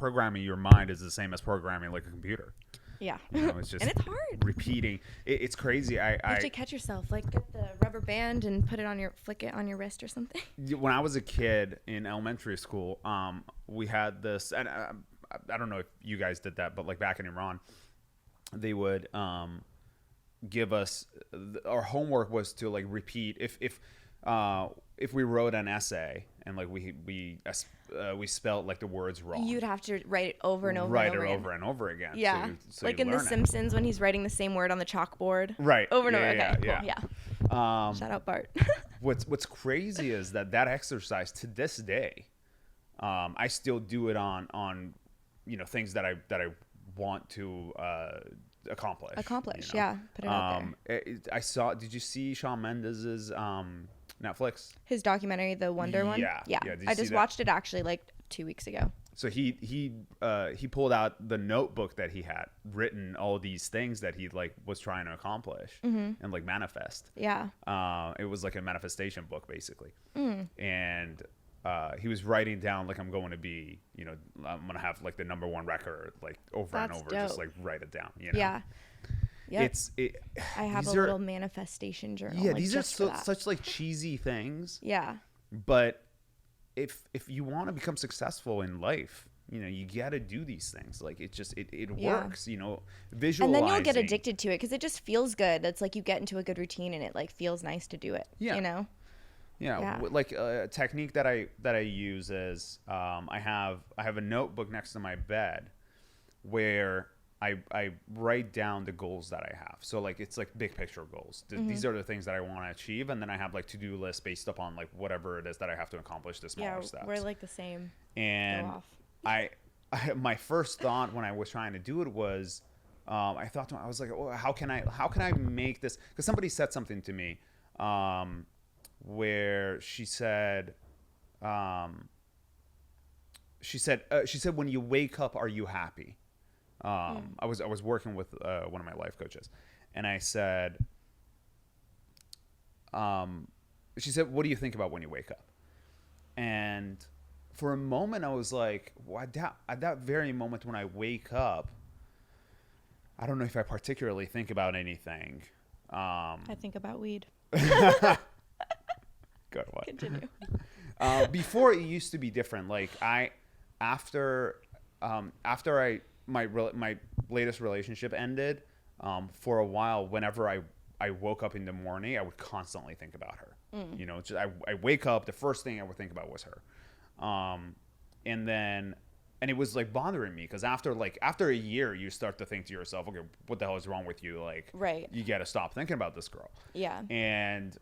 programming your mind is the same as programming like a computer. Yeah. It's just and it's hard. Repeating. It's crazy. You have to catch yourself. Like, get the rubber band and flick it on your wrist or something. When I was a kid in elementary school, we had this, and I don't know if you guys did that, but like back in Iran, they would give us, our homework was to like repeat if we wrote an essay and like we spelled like the words wrong, you'd have to write it over and over write and over it again. over and over again. Yeah, so like you in The learn it. Simpsons when he's writing the same word on the chalkboard. Right. Over and over. Yeah, Okay. yeah, Cool. Yeah. Shout out Bart. What's crazy is that exercise to this day, I still do it on things that I want to accomplish. Yeah. Put it out there. Did you see Shawn Mendes's Netflix? His documentary, the Wonder one? Yeah. I just watched it actually like 2 weeks ago. So he pulled out the notebook that he had written all these things that he like was trying to accomplish and like manifest. Yeah. It was like a manifestation book basically. And he was writing down like, I'm going to be, I'm going to have like the #1 record like over and over. Dope. Just like write it down. Yeah. Yep. I have a little manifestation journal. Yeah, like, these are such like cheesy things. Yeah. But if you want to become successful in life, you got to do these things. Like it works, visualizing. And then you'll get addicted to it because it just feels good. It's like you get into a good routine and it like feels nice to do it. Yeah. Yeah. Like a technique that I use is I have a notebook next to my bed where I write down the goals that I have. So like it's like big picture goals. These are the things that I want to achieve, and then I have like to-do lists based upon like whatever it is that I have to accomplish, the smaller steps. We're like the same. And I my first thought when I was trying to do it was I thought to myself, I was like, oh, how can I make this? Because somebody said something to me where she said when you wake up, are you happy? I was working with one of my life coaches, and I said, she said, what do you think about when you wake up? And for a moment, I was like, well, at that very moment when I wake up, I don't know if I particularly think about anything. I think about weed. Good one. Continue. Before it used to be different. Like after my latest relationship ended, for a while, whenever I woke up in the morning, I would constantly think about her. I wake up, the first thing I would think about was her. And it was like bothering me because after a year, you start to think to yourself, okay, what the hell is wrong with you? Like, right. You got to stop thinking about this girl. Yeah. And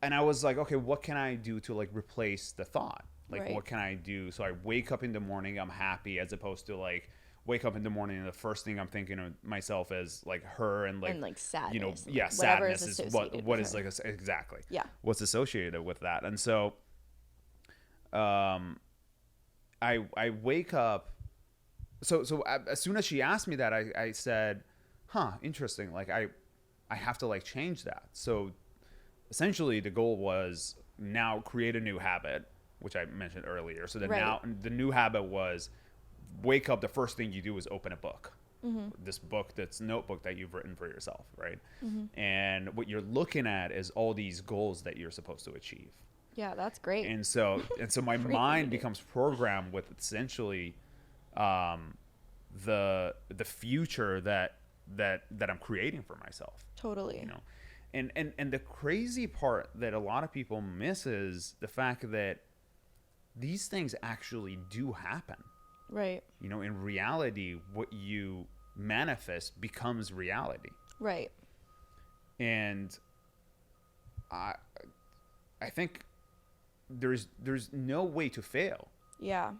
I was like, okay, what can I do to like replace the thought? Like, what can I do? So I wake up in the morning, I'm happy, as opposed to like wake up in the morning and the first thing I'm thinking of myself is like her and like sadness. Sadness is what is like exactly. Yeah. What's associated with that. And so I wake up. So as soon as she asked me that, I said, interesting. Like I have to like change that. So essentially the goal was now create a new habit, which I mentioned earlier. So that now the new habit was wake up. The first thing you do is open a book, this notebook that you've written for yourself. Right. And what you're looking at is all these goals that you're supposed to achieve. Yeah, that's great. And so my mind becomes programmed with essentially the future that I'm creating for myself. Totally. And the crazy part that a lot of people miss is the fact that these things actually do happen. Right. In reality, what you manifest becomes reality. Right. And I think there's no way to fail. Yeah.